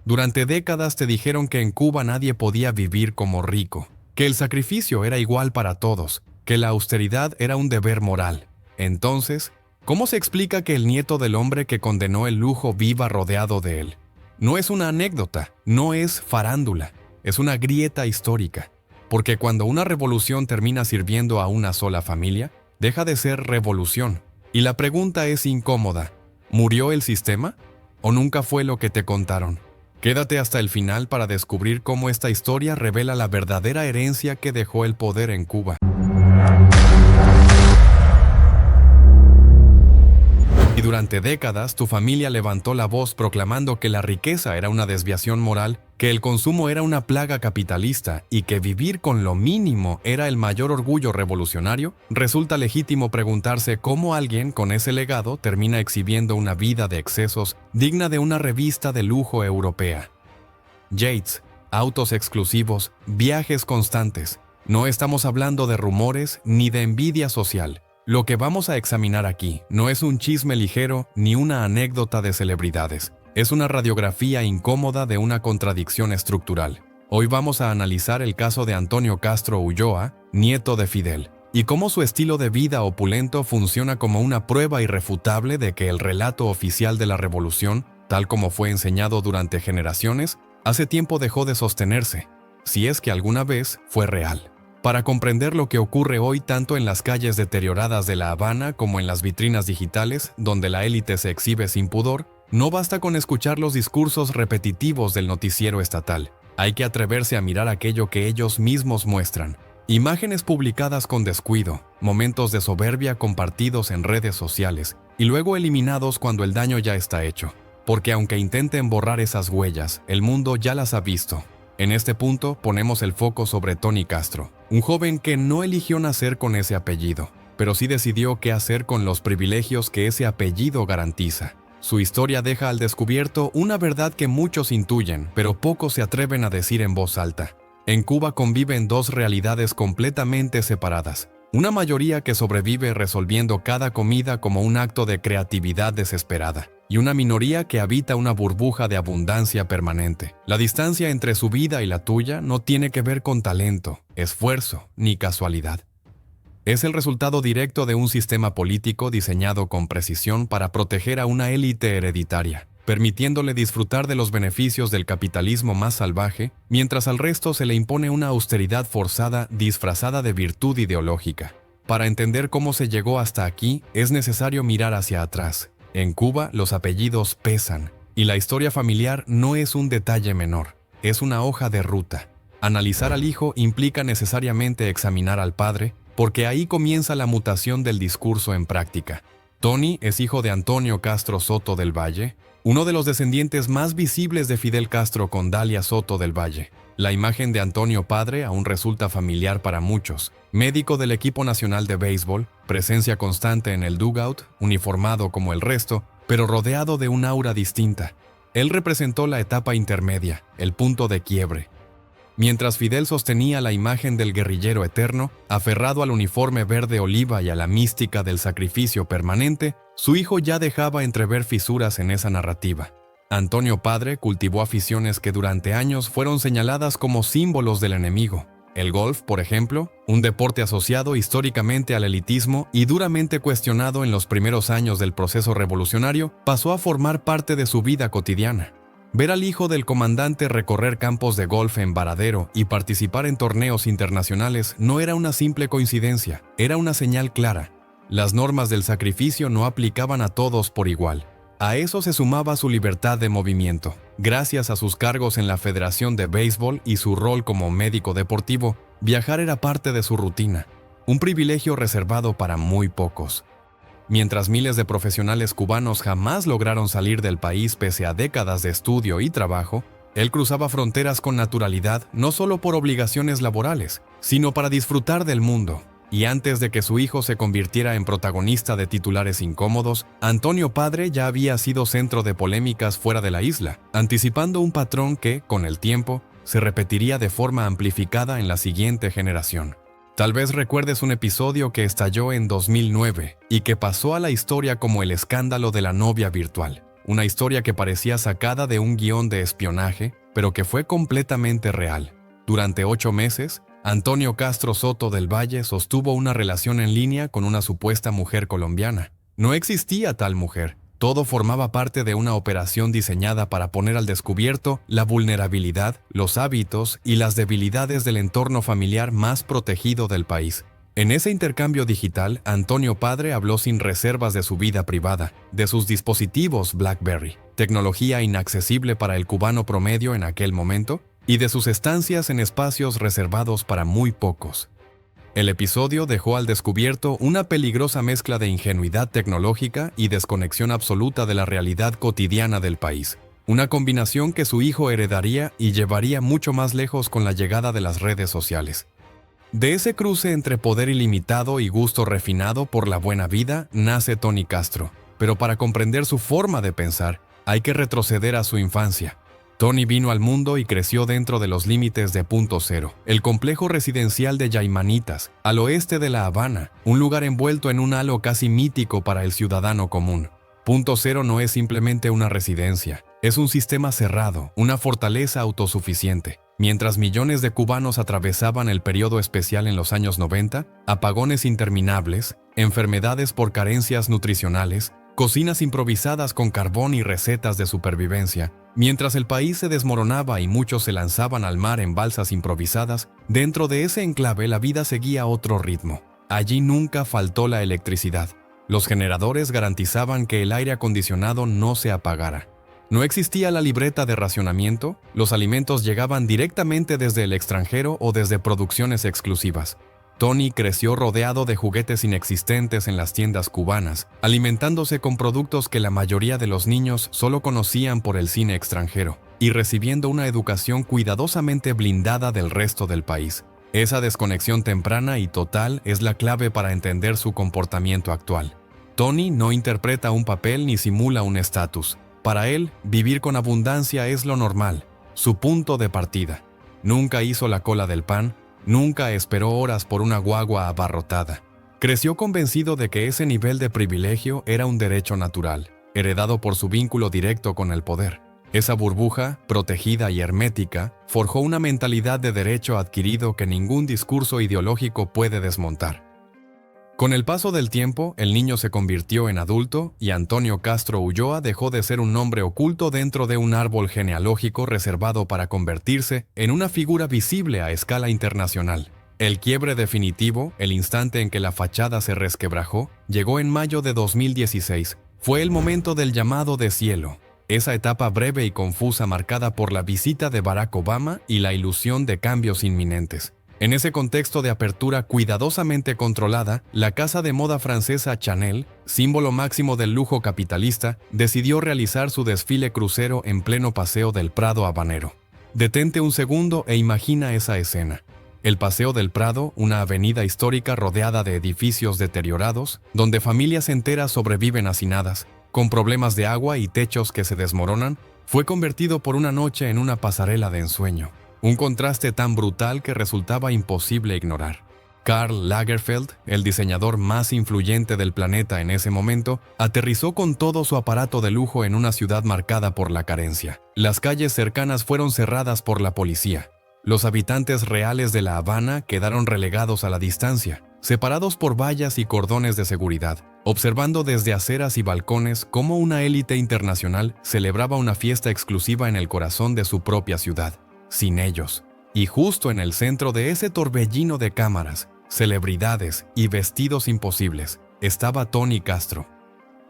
Durante décadas te dijeron que en Cuba nadie podía vivir como rico, que el sacrificio era igual para todos, que la austeridad era un deber moral. Entonces, ¿cómo se explica que el nieto del hombre que condenó el lujo viva rodeado de él? No es una anécdota, no es farándula, es una grieta histórica. Porque cuando una revolución termina sirviendo a una sola familia, deja de ser revolución. Y la pregunta es incómoda: ¿murió el sistema? ¿O nunca fue lo que te contaron? Quédate hasta el final para descubrir cómo esta historia revela la verdadera herencia que dejó el poder en Cuba. Y durante décadas tu familia levantó la voz proclamando que la riqueza era una desviación moral, que el consumo era una plaga capitalista y que vivir con lo mínimo era el mayor orgullo revolucionario. Resulta legítimo preguntarse cómo alguien con ese legado termina exhibiendo una vida de excesos digna de una revista de lujo europea. Yates, autos exclusivos, viajes constantes. No estamos hablando de rumores ni de envidia social. Lo que vamos a examinar aquí no es un chisme ligero ni una anécdota de celebridades. Es una radiografía incómoda de una contradicción estructural. Hoy vamos a analizar el caso de Antonio Castro Ulloa, nieto de Fidel, y cómo su estilo de vida opulento funciona como una prueba irrefutable de que el relato oficial de la revolución, tal como fue enseñado durante generaciones, hace tiempo dejó de sostenerse, si es que alguna vez fue real. Para comprender lo que ocurre hoy tanto en las calles deterioradas de La Habana como en las vitrinas digitales, donde la élite se exhibe sin pudor, no basta con escuchar los discursos repetitivos del noticiero estatal. Hay que atreverse a mirar aquello que ellos mismos muestran. Imágenes publicadas con descuido, momentos de soberbia compartidos en redes sociales y luego eliminados cuando el daño ya está hecho. Porque aunque intenten borrar esas huellas, el mundo ya las ha visto. En este punto ponemos el foco sobre Tony Castro, un joven que no eligió nacer con ese apellido, pero sí decidió qué hacer con los privilegios que ese apellido garantiza. Su historia deja al descubierto una verdad que muchos intuyen, pero pocos se atreven a decir en voz alta. En Cuba conviven dos realidades completamente separadas. Una mayoría que sobrevive resolviendo cada comida como un acto de creatividad desesperada, y una minoría que habita una burbuja de abundancia permanente. La distancia entre su vida y la tuya no tiene que ver con talento, esfuerzo ni casualidad. Es el resultado directo de un sistema político diseñado con precisión para proteger a una élite hereditaria, permitiéndole disfrutar de los beneficios del capitalismo más salvaje, mientras al resto se le impone una austeridad forzada disfrazada de virtud ideológica. Para entender cómo se llegó hasta aquí, es necesario mirar hacia atrás. En Cuba, los apellidos pesan, y la historia familiar no es un detalle menor, es una hoja de ruta. Analizar al hijo implica necesariamente examinar al padre, porque ahí comienza la mutación del discurso en práctica. Tony es hijo de Antonio Castro Soto del Valle, uno de los descendientes más visibles de Fidel Castro con Dalia Soto del Valle. La imagen de Antonio padre aún resulta familiar para muchos. Médico del equipo nacional de béisbol, presencia constante en el dugout, uniformado como el resto, pero rodeado de un aura distinta. Él representó la etapa intermedia, el punto de quiebre. Mientras Fidel sostenía la imagen del guerrillero eterno, aferrado al uniforme verde oliva y a la mística del sacrificio permanente, su hijo ya dejaba entrever fisuras en esa narrativa. Antonio padre cultivó aficiones que durante años fueron señaladas como símbolos del enemigo. El golf, por ejemplo, un deporte asociado históricamente al elitismo y duramente cuestionado en los primeros años del proceso revolucionario, pasó a formar parte de su vida cotidiana. Ver al hijo del comandante recorrer campos de golf en Varadero y participar en torneos internacionales no era una simple coincidencia, era una señal clara. Las normas del sacrificio no aplicaban a todos por igual. A eso se sumaba su libertad de movimiento. Gracias a sus cargos en la Federación de Béisbol y su rol como médico deportivo, viajar era parte de su rutina, un privilegio reservado para muy pocos. Mientras miles de profesionales cubanos jamás lograron salir del país pese a décadas de estudio y trabajo, él cruzaba fronteras con naturalidad no solo por obligaciones laborales, sino para disfrutar del mundo. Y antes de que su hijo se convirtiera en protagonista de titulares incómodos, Antonio padre ya había sido centro de polémicas fuera de la isla, anticipando un patrón que, con el tiempo, se repetiría de forma amplificada en la siguiente generación. Tal vez recuerdes un episodio que estalló en 2009 y que pasó a la historia como el escándalo de la novia virtual. una historia que parecía sacada de un guión de espionaje, pero que fue completamente real. Durante 8 meses, Antonio Castro Soto del Valle sostuvo una relación en línea con una supuesta mujer colombiana. No existía tal mujer. Todo formaba parte de una operación diseñada para poner al descubierto la vulnerabilidad, los hábitos y las debilidades del entorno familiar más protegido del país. En ese intercambio digital, Antonio Padre habló sin reservas de su vida privada, de sus dispositivos BlackBerry, tecnología inaccesible para el cubano promedio en aquel momento, y de sus estancias en espacios reservados para muy pocos. El episodio dejó al descubierto una peligrosa mezcla de ingenuidad tecnológica y desconexión absoluta de la realidad cotidiana del país, una combinación que su hijo heredaría y llevaría mucho más lejos con la llegada de las redes sociales. De ese cruce entre poder ilimitado y gusto refinado por la buena vida nace Tony Castro, pero para comprender su forma de pensar hay que retroceder a su infancia. Tony vino al mundo y creció dentro de los límites de Punto Cero, el complejo residencial de Yaimanitas, al oeste de La Habana, un lugar envuelto en un halo casi mítico para el ciudadano común. Punto Cero no es simplemente una residencia, es un sistema cerrado, una fortaleza autosuficiente. Mientras millones de cubanos atravesaban el periodo especial en los años 90, apagones interminables, enfermedades por carencias nutricionales, cocinas improvisadas con carbón y recetas de supervivencia, mientras el país se desmoronaba y muchos se lanzaban al mar en balsas improvisadas, dentro de ese enclave la vida seguía otro ritmo. Allí nunca faltó la electricidad. Los generadores garantizaban que el aire acondicionado no se apagara. No existía la libreta de racionamiento, los alimentos llegaban directamente desde el extranjero o desde producciones exclusivas. Tony creció rodeado de juguetes inexistentes en las tiendas cubanas, alimentándose con productos que la mayoría de los niños solo conocían por el cine extranjero, y recibiendo una educación cuidadosamente blindada del resto del país. Esa desconexión temprana y total es la clave para entender su comportamiento actual. Tony no interpreta un papel ni simula un estatus. Para él, vivir con abundancia es lo normal, su punto de partida. Nunca hizo la cola del pan, nunca esperó horas por una guagua abarrotada. Creció convencido de que ese nivel de privilegio era un derecho natural, heredado por su vínculo directo con el poder. Esa burbuja, protegida y hermética, forjó una mentalidad de derecho adquirido que ningún discurso ideológico puede desmontar. Con el paso del tiempo, el niño se convirtió en adulto y Antonio Castro Ulloa dejó de ser un nombre oculto dentro de un árbol genealógico reservado para convertirse en una figura visible a escala internacional. El quiebre definitivo, el instante en que la fachada se resquebrajó, llegó en mayo de 2016. Fue el momento del llamado de cielo. Esa etapa breve y confusa marcada por la visita de Barack Obama y la ilusión de cambios inminentes. En ese contexto de apertura cuidadosamente controlada, la casa de moda francesa Chanel, símbolo máximo del lujo capitalista, decidió realizar su desfile crucero en pleno Paseo del Prado habanero. Detente un segundo e imagina esa escena. El Paseo del Prado, una avenida histórica rodeada de edificios deteriorados, donde familias enteras sobreviven hacinadas, con problemas de agua y techos que se desmoronan, fue convertido por una noche en una pasarela de ensueño. Un contraste tan brutal que resultaba imposible ignorar. Karl Lagerfeld, el diseñador más influyente del planeta en ese momento, aterrizó con todo su aparato de lujo en una ciudad marcada por la carencia. Las calles cercanas fueron cerradas por la policía. Los habitantes reales de La Habana quedaron relegados a la distancia, separados por vallas y cordones de seguridad, observando desde aceras y balcones cómo una élite internacional celebraba una fiesta exclusiva en el corazón de su propia ciudad. Sin ellos. Y justo en el centro de ese torbellino de cámaras, celebridades y vestidos imposibles, estaba Tony Castro.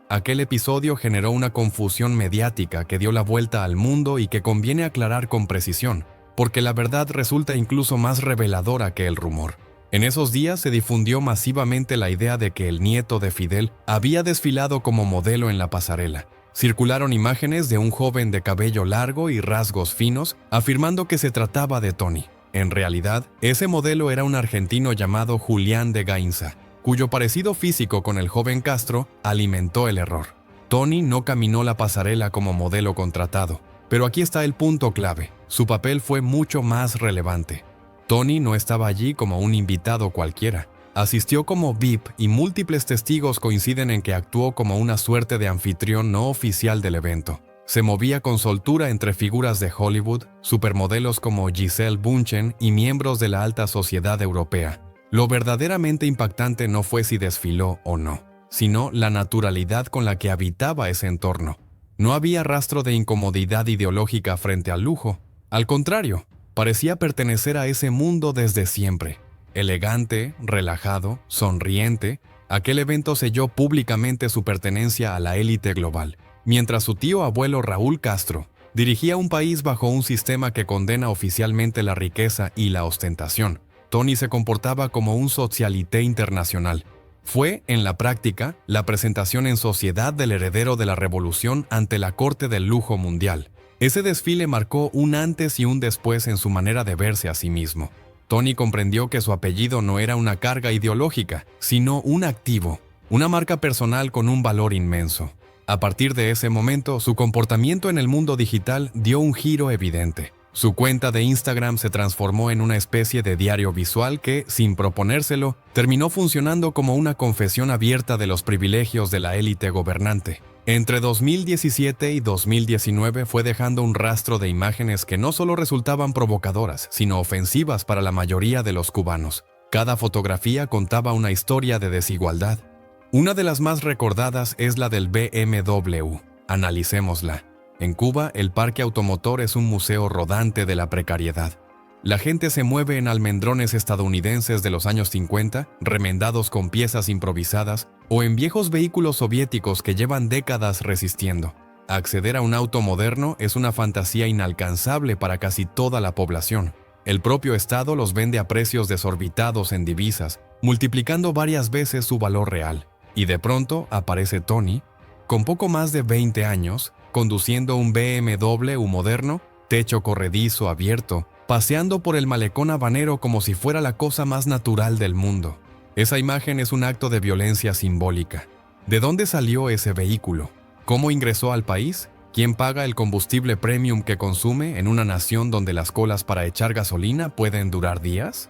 Aquel episodio generó una confusión mediática que dio la vuelta al mundo y que conviene aclarar con precisión, porque la verdad resulta incluso más reveladora que el rumor. En esos días se difundió masivamente la idea de que el nieto de Fidel había desfilado como modelo en la pasarela. Circularon imágenes de un joven de cabello largo y rasgos finos, afirmando que se trataba de Tony. En realidad, ese modelo era un argentino llamado Julián de Gainza, cuyo parecido físico con el joven Castro alimentó el error. Tony no caminó la pasarela como modelo contratado, pero aquí está el punto clave. Su papel fue mucho más relevante. Tony no estaba allí como un invitado cualquiera. Asistió como VIP y múltiples testigos coinciden en que actuó como una suerte de anfitrión no oficial del evento. Se movía con soltura entre figuras de Hollywood, supermodelos como Gisele Bündchen y miembros de la alta sociedad europea. Lo verdaderamente impactante no fue si desfiló o no, sino la naturalidad con la que habitaba ese entorno. No había rastro de incomodidad ideológica frente al lujo. Al contrario, parecía pertenecer a ese mundo desde siempre. Elegante, relajado, sonriente, aquel evento selló públicamente su pertenencia a la élite global, mientras su tío abuelo Raúl Castro dirigía un país bajo un sistema que condena oficialmente la riqueza y la ostentación. Tony se comportaba como un socialité internacional. Fue, en la práctica, la presentación en sociedad del heredero de la revolución ante la corte del lujo mundial. Ese desfile marcó un antes y un después en su manera de verse a sí mismo. Tony comprendió que su apellido no era una carga ideológica, sino un activo, una marca personal con un valor inmenso. A partir de ese momento, su comportamiento en el mundo digital dio un giro evidente. Su cuenta de Instagram se transformó en una especie de diario visual que, sin proponérselo, terminó funcionando como una confesión abierta de los privilegios de la élite gobernante. Entre 2017 y 2019 fue dejando un rastro de imágenes que no solo resultaban provocadoras, sino ofensivas para la mayoría de los cubanos. Cada fotografía contaba una historia de desigualdad. Una de las más recordadas es la del BMW. Analicémosla. En Cuba, el parque automotor es un museo rodante de la precariedad. La gente se mueve en almendrones estadounidenses de los años 50, remendados con piezas improvisadas, o en viejos vehículos soviéticos que llevan décadas resistiendo. Acceder a un auto moderno es una fantasía inalcanzable para casi toda la población. El propio Estado los vende a precios desorbitados en divisas, multiplicando varias veces su valor real. Y de pronto aparece Tony, con poco más de 20 años, conduciendo un BMW moderno, techo corredizo abierto, paseando por el malecón habanero como si fuera la cosa más natural del mundo. Esa imagen es un acto de violencia simbólica. ¿De dónde salió ese vehículo? ¿Cómo ingresó al país? ¿Quién paga el combustible premium que consume en una nación donde las colas para echar gasolina pueden durar días?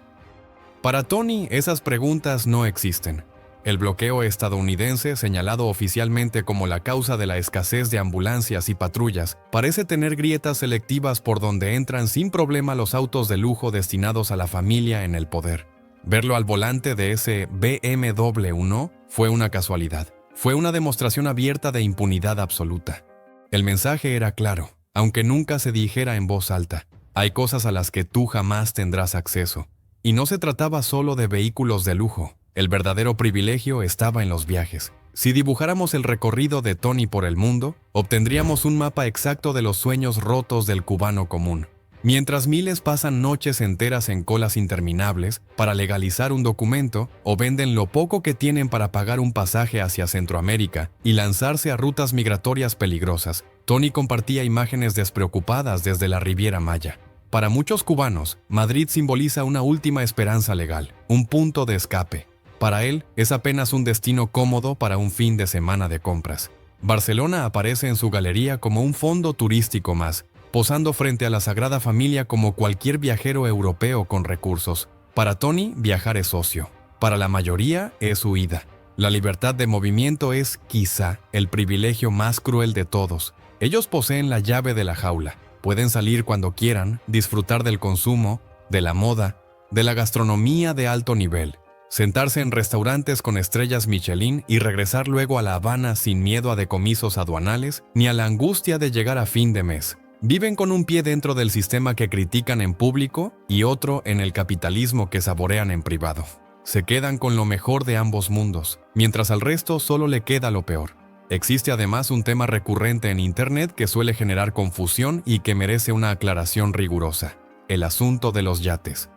Para Tony, esas preguntas no existen. El bloqueo estadounidense, señalado oficialmente como la causa de la escasez de ambulancias y patrullas, parece tener grietas selectivas por donde entran sin problema los autos de lujo destinados a la familia en el poder. Verlo al volante de ese BMW no fue una casualidad. Fue una demostración abierta de impunidad absoluta. El mensaje era claro, aunque nunca se dijera en voz alta. Hay cosas a las que tú jamás tendrás acceso. Y no se trataba solo de vehículos de lujo. El verdadero privilegio estaba en los viajes. Si dibujáramos el recorrido de Tony por el mundo, obtendríamos un mapa exacto de los sueños rotos del cubano común. Mientras miles pasan noches enteras en colas interminables para legalizar un documento o venden lo poco que tienen para pagar un pasaje hacia Centroamérica y lanzarse a rutas migratorias peligrosas, Tony compartía imágenes despreocupadas desde la Riviera Maya. Para muchos cubanos, Madrid simboliza una última esperanza legal, un punto de escape. Para él, es apenas un destino cómodo para un fin de semana de compras. Barcelona aparece en su galería como un fondo turístico más, posando frente a la Sagrada Familia como cualquier viajero europeo con recursos. Para Tony, viajar es ocio. Para la mayoría, es huida. La libertad de movimiento es, quizá, el privilegio más cruel de todos. Ellos poseen la llave de la jaula. Pueden salir cuando quieran, disfrutar del consumo, de la moda, de la gastronomía de alto nivel. Sentarse en restaurantes con estrellas Michelin y regresar luego a La Habana sin miedo a decomisos aduanales ni a la angustia de llegar a fin de mes. Viven con un pie dentro del sistema que critican en público y otro en el capitalismo que saborean en privado. Se quedan con lo mejor de ambos mundos, mientras al resto solo le queda lo peor. Existe además un tema recurrente en Internet que suele generar confusión y que merece una aclaración rigurosa: el asunto de los yates.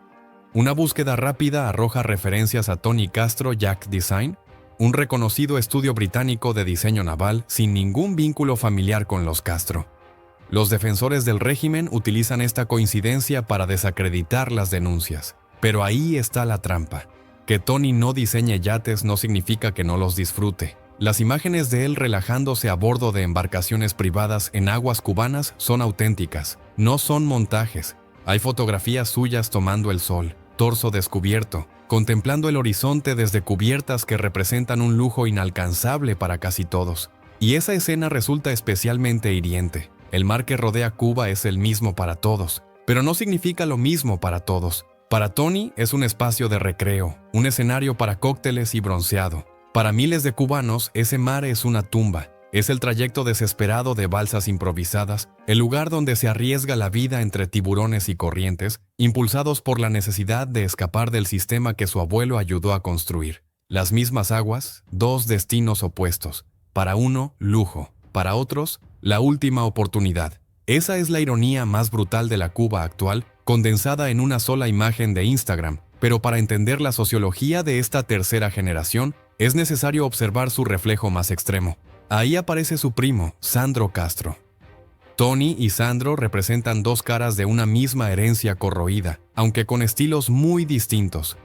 Una búsqueda rápida arroja referencias a Tony Castro Yacht Design, un reconocido estudio británico de diseño naval sin ningún vínculo familiar con los Castro. Los defensores del régimen utilizan esta coincidencia para desacreditar las denuncias. Pero ahí está la trampa. Que Tony no diseñe yates no significa que no los disfrute. Las imágenes de él relajándose a bordo de embarcaciones privadas en aguas cubanas son auténticas, no son montajes. Hay fotografías suyas tomando el sol, torso descubierto, contemplando el horizonte desde cubiertas que representan un lujo inalcanzable para casi todos. Y esa escena resulta especialmente hiriente. El mar que rodea Cuba es el mismo para todos, pero no significa lo mismo para todos. Para Tony es un espacio de recreo, un escenario para cócteles y bronceado. Para miles de cubanos, ese mar es una tumba. Es el trayecto desesperado de balsas improvisadas, el lugar donde se arriesga la vida entre tiburones y corrientes, impulsados por la necesidad de escapar del sistema que su abuelo ayudó a construir. Las mismas aguas, dos destinos opuestos. Para uno, lujo. Para otros, la última oportunidad. Esa es la ironía más brutal de la Cuba actual, condensada en una sola imagen de Instagram. Pero para entender la sociología de esta tercera generación, es necesario observar su reflejo más extremo. Ahí aparece su primo, Sandro Castro. Tony y Sandro representan dos caras de una misma herencia corroída, aunque con estilos muy distintos.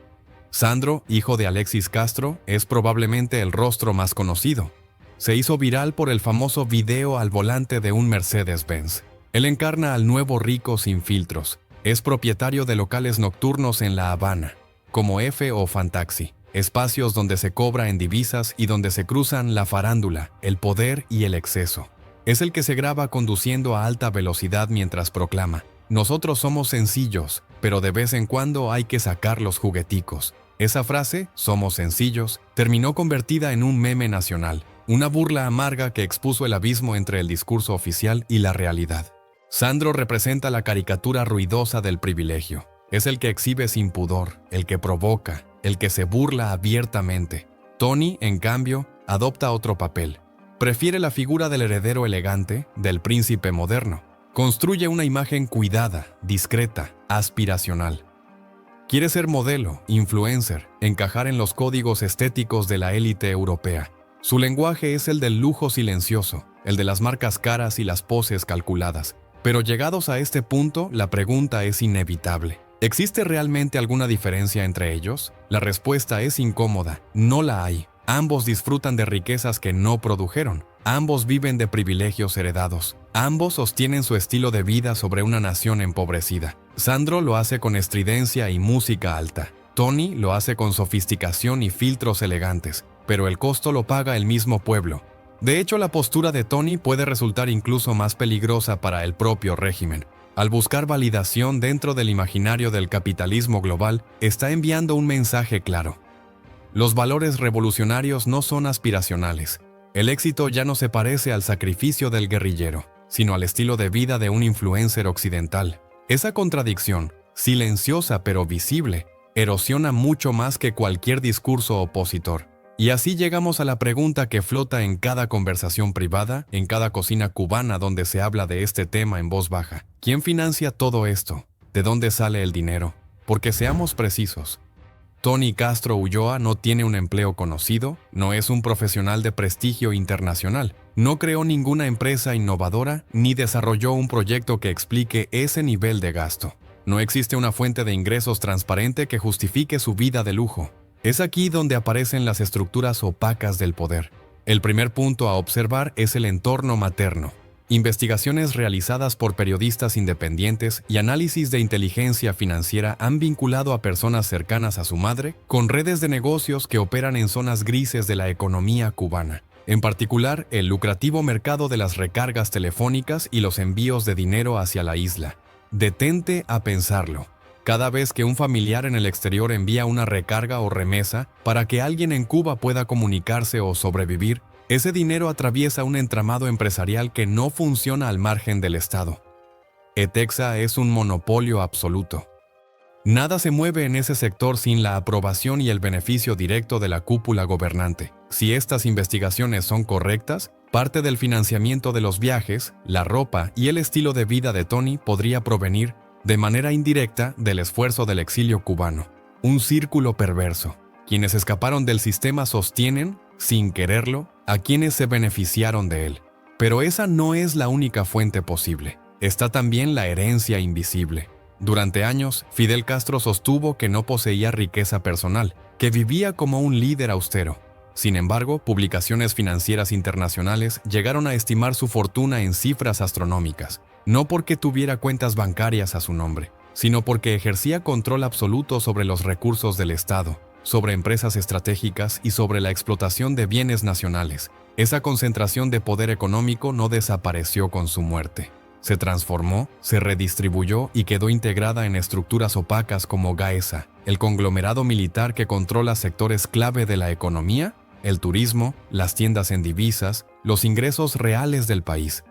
Sandro, hijo de Alexis Castro, es probablemente el rostro más conocido. Se hizo viral por el famoso video al volante de un Mercedes-Benz. Él encarna al nuevo rico sin filtros. Es propietario de locales nocturnos en La Habana, como F o Fantaxi. Espacios donde se cobra en divisas y donde se cruzan la farándula, el poder y el exceso. Es el que se graba conduciendo a alta velocidad mientras proclama: "Nosotros somos sencillos, pero de vez en cuando hay que sacar los jugueticos". Esa frase, "somos sencillos", terminó convertida en un meme nacional, una burla amarga que expuso el abismo entre el discurso oficial y la realidad. Sandro representa la caricatura ruidosa del privilegio. Es el que exhibe sin pudor, el que provoca, el que se burla abiertamente. Tony, en cambio, adopta otro papel. Prefiere la figura del heredero elegante, del príncipe moderno. Construye una imagen cuidada, discreta, aspiracional. Quiere ser modelo, influencer, encajar en los códigos estéticos de la élite europea. Su lenguaje es el del lujo silencioso, el de las marcas caras y las poses calculadas. Pero llegados a este punto, la pregunta es inevitable. ¿Existe realmente alguna diferencia entre ellos? La respuesta es incómoda. No la hay. Ambos disfrutan de riquezas que no produjeron. Ambos viven de privilegios heredados. Ambos sostienen su estilo de vida sobre una nación empobrecida. Sandro lo hace con estridencia y música alta. Tony lo hace con sofisticación y filtros elegantes. Pero el costo lo paga el mismo pueblo. De hecho, la postura de Tony puede resultar incluso más peligrosa para el propio régimen. Al buscar validación dentro del imaginario del capitalismo global, está enviando un mensaje claro. Los valores revolucionarios no son aspiracionales. El éxito ya no se parece al sacrificio del guerrillero, sino al estilo de vida de un influencer occidental. Esa contradicción, silenciosa pero visible, erosiona mucho más que cualquier discurso opositor. Y así llegamos a la pregunta que flota en cada conversación privada, en cada cocina cubana donde se habla de este tema en voz baja. ¿Quién financia todo esto? ¿De dónde sale el dinero? Porque seamos precisos, Tony Castro Ulloa no tiene un empleo conocido, no es un profesional de prestigio internacional, no creó ninguna empresa innovadora ni desarrolló un proyecto que explique ese nivel de gasto. No existe una fuente de ingresos transparente que justifique su vida de lujo. Es aquí donde aparecen las estructuras opacas del poder. El primer punto a observar es el entorno materno. Investigaciones realizadas por periodistas independientes y análisis de inteligencia financiera han vinculado a personas cercanas a su madre con redes de negocios que operan en zonas grises de la economía cubana. En particular, el lucrativo mercado de las recargas telefónicas y los envíos de dinero hacia la isla. Detente a pensarlo. Cada vez que un familiar en el exterior envía una recarga o remesa para que alguien en Cuba pueda comunicarse o sobrevivir, ese dinero atraviesa un entramado empresarial que no funciona al margen del Estado. ETEXA es un monopolio absoluto. Nada se mueve en ese sector sin la aprobación y el beneficio directo de la cúpula gobernante. Si estas investigaciones son correctas, parte del financiamiento de los viajes, la ropa y el estilo de vida de Tony podría provenir de manera indirecta del esfuerzo del exilio cubano. Un círculo perverso. Quienes escaparon del sistema sostienen, sin quererlo, a quienes se beneficiaron de él. Pero esa no es la única fuente posible. Está también la herencia invisible. Durante años, Fidel Castro sostuvo que no poseía riqueza personal, que vivía como un líder austero. Sin embargo, publicaciones financieras internacionales llegaron a estimar su fortuna en cifras astronómicas. No porque tuviera cuentas bancarias a su nombre, sino porque ejercía control absoluto sobre los recursos del Estado, sobre empresas estratégicas y sobre la explotación de bienes nacionales. Esa concentración de poder económico no desapareció con su muerte. Se transformó, se redistribuyó y quedó integrada en estructuras opacas como Gaesa, el conglomerado militar que controla sectores clave de la economía, el turismo, las tiendas en divisas, los ingresos reales del país.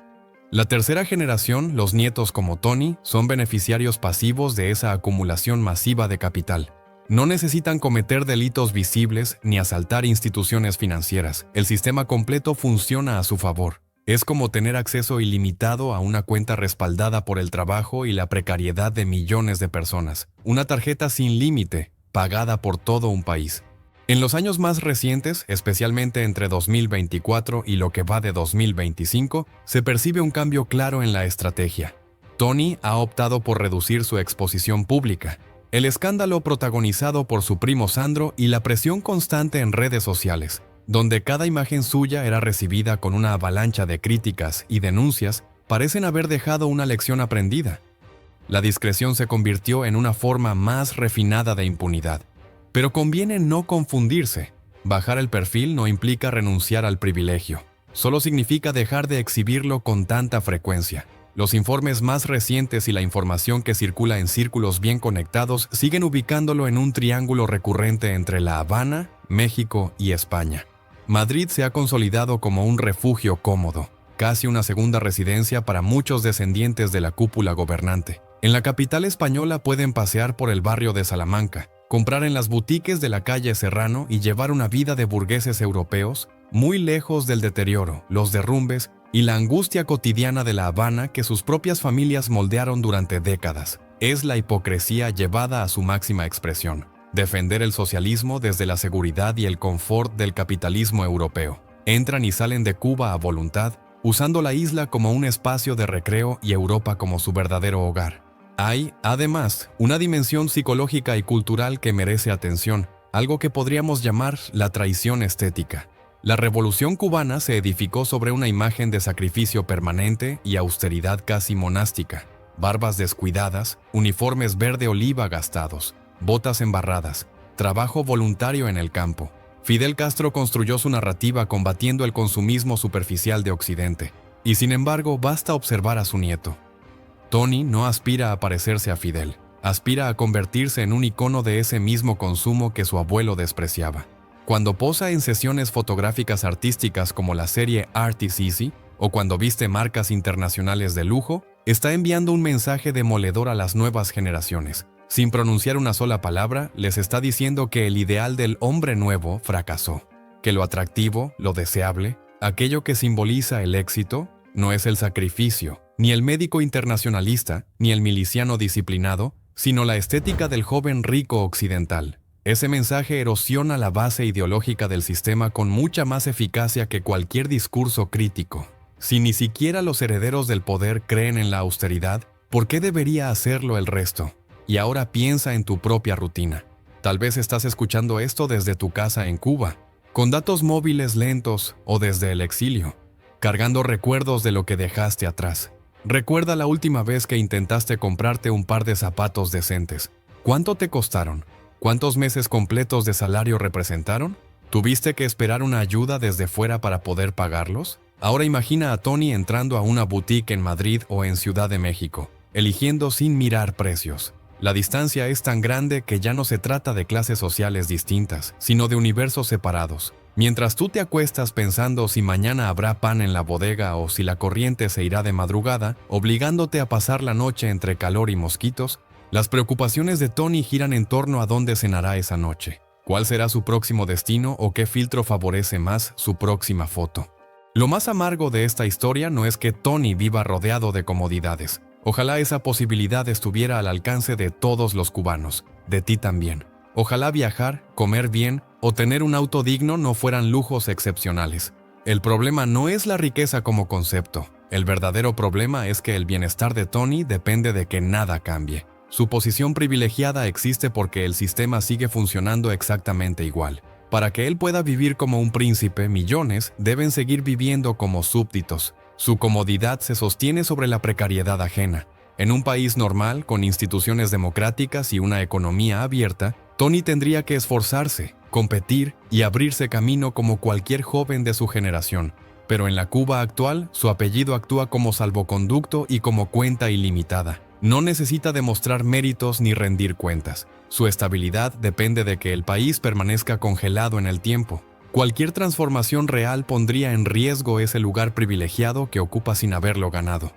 La tercera generación, los nietos como Tony, son beneficiarios pasivos de esa acumulación masiva de capital. No necesitan cometer delitos visibles ni asaltar instituciones financieras. El sistema completo funciona a su favor. Es como tener acceso ilimitado a una cuenta respaldada por el trabajo y la precariedad de millones de personas. Una tarjeta sin límite, pagada por todo un país. En los años más recientes, especialmente entre 2024 y lo que va de 2025, se percibe un cambio claro en la estrategia. Tony ha optado por reducir su exposición pública. El escándalo protagonizado por su primo Sandro y la presión constante en redes sociales, donde cada imagen suya era recibida con una avalancha de críticas y denuncias, parecen haber dejado una lección aprendida. La discreción se convirtió en una forma más refinada de impunidad. Pero conviene no confundirse. Bajar el perfil no implica renunciar al privilegio. Solo significa dejar de exhibirlo con tanta frecuencia. Los informes más recientes y la información que circula en círculos bien conectados siguen ubicándolo en un triángulo recurrente entre La Habana, México y España. Madrid se ha consolidado como un refugio cómodo, casi una segunda residencia para muchos descendientes de la cúpula gobernante. En la capital española pueden pasear por el barrio de Salamanca, comprar en las boutiques de la calle Serrano y llevar una vida de burgueses europeos, muy lejos del deterioro, los derrumbes y la angustia cotidiana de La Habana que sus propias familias moldearon durante décadas. Es la hipocresía llevada a su máxima expresión. Defender el socialismo desde la seguridad y el confort del capitalismo europeo. Entran y salen de Cuba a voluntad, usando la isla como un espacio de recreo y Europa como su verdadero hogar. Hay, además, una dimensión psicológica y cultural que merece atención, algo que podríamos llamar la traición estética. La revolución cubana se edificó sobre una imagen de sacrificio permanente y austeridad casi monástica. Barbas descuidadas, uniformes verde oliva gastados, botas embarradas, trabajo voluntario en el campo. Fidel Castro construyó su narrativa combatiendo el consumismo superficial de Occidente, y sin embargo basta observar a su nieto. Tony no aspira a parecerse a Fidel, aspira a convertirse en un icono de ese mismo consumo que su abuelo despreciaba. Cuando posa en sesiones fotográficas artísticas como la serie Art is Easy, o cuando viste marcas internacionales de lujo, está enviando un mensaje demoledor a las nuevas generaciones. Sin pronunciar una sola palabra, les está diciendo que el ideal del hombre nuevo fracasó, que lo atractivo, lo deseable, aquello que simboliza el éxito, no es el sacrificio, ni el médico internacionalista, ni el miliciano disciplinado, sino la estética del joven rico occidental. Ese mensaje erosiona la base ideológica del sistema con mucha más eficacia que cualquier discurso crítico. Si ni siquiera los herederos del poder creen en la austeridad, ¿por qué debería hacerlo el resto? Y ahora piensa en tu propia rutina. Tal vez estás escuchando esto desde tu casa en Cuba, con datos móviles lentos o desde el exilio, cargando recuerdos de lo que dejaste atrás. Recuerda la última vez que intentaste comprarte un par de zapatos decentes. ¿Cuánto te costaron? ¿Cuántos meses completos de salario representaron? ¿Tuviste que esperar una ayuda desde fuera para poder pagarlos? Ahora imagina a Tony entrando a una boutique en Madrid o en Ciudad de México, eligiendo sin mirar precios. La distancia es tan grande que ya no se trata de clases sociales distintas, sino de universos separados. Mientras tú te acuestas pensando si mañana habrá pan en la bodega o si la corriente se irá de madrugada, obligándote a pasar la noche entre calor y mosquitos, las preocupaciones de Tony giran en torno a dónde cenará esa noche, cuál será su próximo destino o qué filtro favorece más su próxima foto. Lo más amargo de esta historia no es que Tony viva rodeado de comodidades. Ojalá esa posibilidad estuviera al alcance de todos los cubanos, de ti también. Ojalá viajar, comer bien o tener un auto digno no fueran lujos excepcionales. El problema no es la riqueza como concepto. El verdadero problema es que el bienestar de Tony depende de que nada cambie. Su posición privilegiada existe porque el sistema sigue funcionando exactamente igual. Para que él pueda vivir como un príncipe, millones deben seguir viviendo como súbditos. Su comodidad se sostiene sobre la precariedad ajena. En un país normal, con instituciones democráticas y una economía abierta, Tony tendría que esforzarse, competir y abrirse camino como cualquier joven de su generación. Pero en la Cuba actual, su apellido actúa como salvoconducto y como cuenta ilimitada. No necesita demostrar méritos ni rendir cuentas. Su estabilidad depende de que el país permanezca congelado en el tiempo. Cualquier transformación real pondría en riesgo ese lugar privilegiado que ocupa sin haberlo ganado.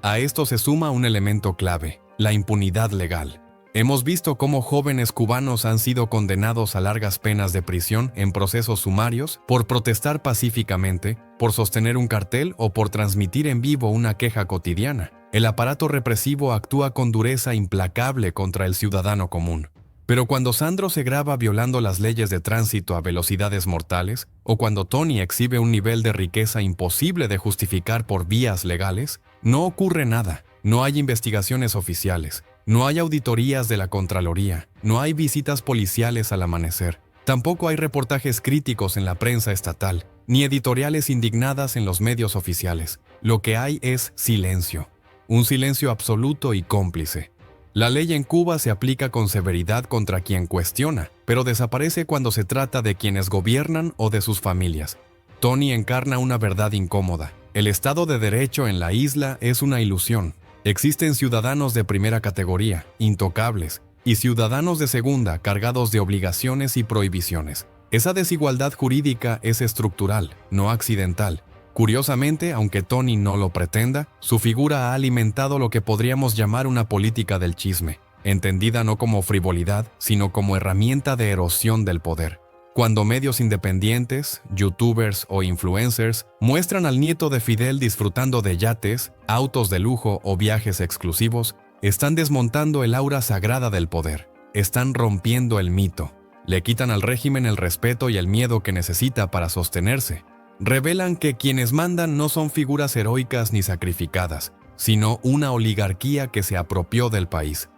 A esto se suma un elemento clave: la impunidad legal. Hemos visto cómo jóvenes cubanos han sido condenados a largas penas de prisión en procesos sumarios por protestar pacíficamente, por sostener un cartel o por transmitir en vivo una queja cotidiana. El aparato represivo actúa con dureza implacable contra el ciudadano común. Pero cuando Sandro se graba violando las leyes de tránsito a velocidades mortales, o cuando Tony exhibe un nivel de riqueza imposible de justificar por vías legales, no ocurre nada. No hay investigaciones oficiales, no hay auditorías de la Contraloría, no hay visitas policiales al amanecer. Tampoco hay reportajes críticos en la prensa estatal, ni editoriales indignadas en los medios oficiales. Lo que hay es silencio, un silencio absoluto y cómplice. La ley en Cuba se aplica con severidad contra quien cuestiona, pero desaparece cuando se trata de quienes gobiernan o de sus familias. Tony encarna una verdad incómoda. El Estado de Derecho en la isla es una ilusión. Existen ciudadanos de primera categoría, intocables, y ciudadanos de segunda, cargados de obligaciones y prohibiciones. Esa desigualdad jurídica es estructural, no accidental. Curiosamente, aunque Tony no lo pretenda, su figura ha alimentado lo que podríamos llamar una política del chisme, entendida no como frivolidad, sino como herramienta de erosión del poder. Cuando medios independientes, youtubers o influencers muestran al nieto de Fidel disfrutando de yates, autos de lujo o viajes exclusivos, están desmontando el aura sagrada del poder. Están rompiendo el mito. Le quitan al régimen el respeto y el miedo que necesita para sostenerse. Revelan que quienes mandan no son figuras heroicas ni sacrificadas, sino una oligarquía que se apropió del país.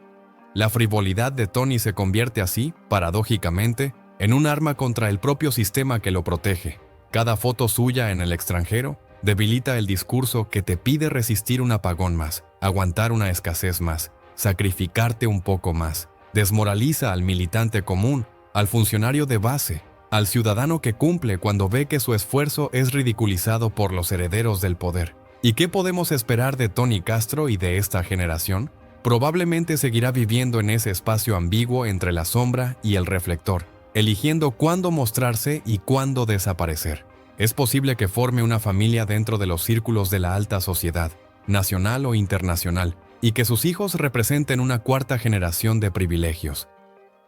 La frivolidad de Tony se convierte así, paradójicamente, en un arma contra el propio sistema que lo protege. Cada foto suya en el extranjero debilita el discurso que te pide resistir un apagón más, aguantar una escasez más, sacrificarte un poco más. Desmoraliza al militante común, al funcionario de base, al ciudadano que cumple cuando ve que su esfuerzo es ridiculizado por los herederos del poder. ¿Y qué podemos esperar de Tony Castro y de esta generación? Probablemente seguirá viviendo en ese espacio ambiguo entre la sombra y el reflector, eligiendo cuándo mostrarse y cuándo desaparecer. Es posible que forme una familia dentro de los círculos de la alta sociedad, nacional o internacional, y que sus hijos representen una cuarta generación de privilegios.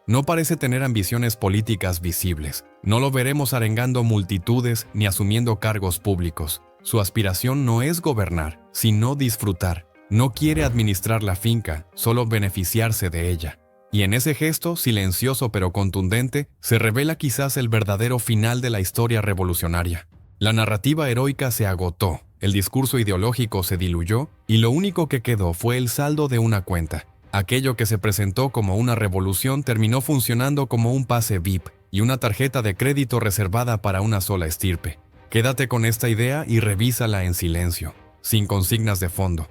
No parece tener ambiciones políticas visibles. No lo veremos arengando multitudes ni asumiendo cargos públicos. Su aspiración no es gobernar, sino disfrutar. No quiere administrar la finca, solo beneficiarse de ella. Y en ese gesto, silencioso pero contundente, se revela quizás el verdadero final de la historia revolucionaria. La narrativa heroica se agotó, el discurso ideológico se diluyó, y lo único que quedó fue el saldo de una cuenta. Aquello que se presentó como una revolución terminó funcionando como un pase VIP y una tarjeta de crédito reservada para una sola estirpe. Quédate con esta idea y revísala en silencio, sin consignas de fondo.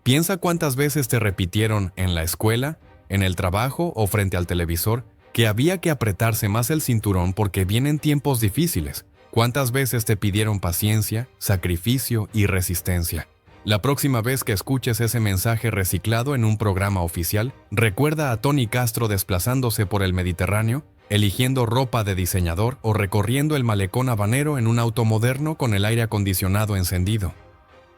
Piensa cuántas veces te repitieron en la escuela, en el trabajo o frente al televisor que había que apretarse más el cinturón porque vienen tiempos difíciles. ¿Cuántas veces te pidieron paciencia, sacrificio y resistencia? La próxima vez que escuches ese mensaje reciclado en un programa oficial, recuerda a Tony Castro desplazándose por el Mediterráneo, eligiendo ropa de diseñador o recorriendo el malecón habanero en un auto moderno con el aire acondicionado encendido.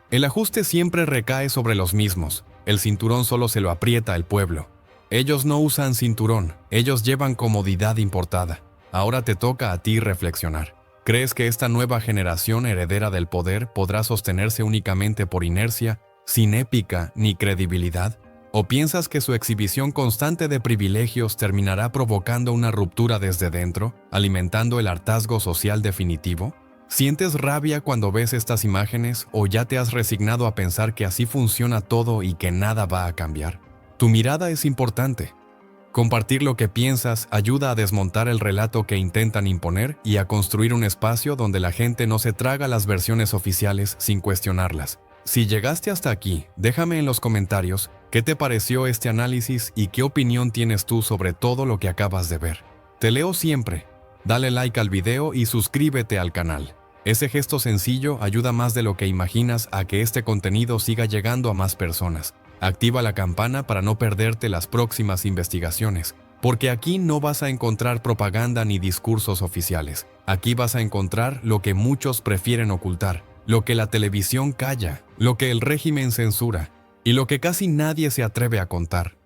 El ajuste siempre recae sobre los mismos. El cinturón solo se lo aprieta el pueblo. Ellos no usan cinturón, ellos llevan comodidad importada. Ahora te toca a ti reflexionar. ¿Crees que esta nueva generación heredera del poder podrá sostenerse únicamente por inercia, sin épica ni credibilidad? ¿O piensas que su exhibición constante de privilegios terminará provocando una ruptura desde dentro, alimentando el hartazgo social definitivo? ¿Sientes rabia cuando ves estas imágenes o ya te has resignado a pensar que así funciona todo y que nada va a cambiar? Tu mirada es importante. Compartir lo que piensas ayuda a desmontar el relato que intentan imponer y a construir un espacio donde la gente no se traga las versiones oficiales sin cuestionarlas. Si llegaste hasta aquí, déjame en los comentarios qué te pareció este análisis y qué opinión tienes tú sobre todo lo que acabas de ver. Te leo siempre. Dale like al video y suscríbete al canal. Ese gesto sencillo ayuda más de lo que imaginas a que este contenido siga llegando a más personas. Activa la campana para no perderte las próximas investigaciones, porque aquí no vas a encontrar propaganda ni discursos oficiales. Aquí vas a encontrar lo que muchos prefieren ocultar, lo que la televisión calla, lo que el régimen censura y lo que casi nadie se atreve a contar.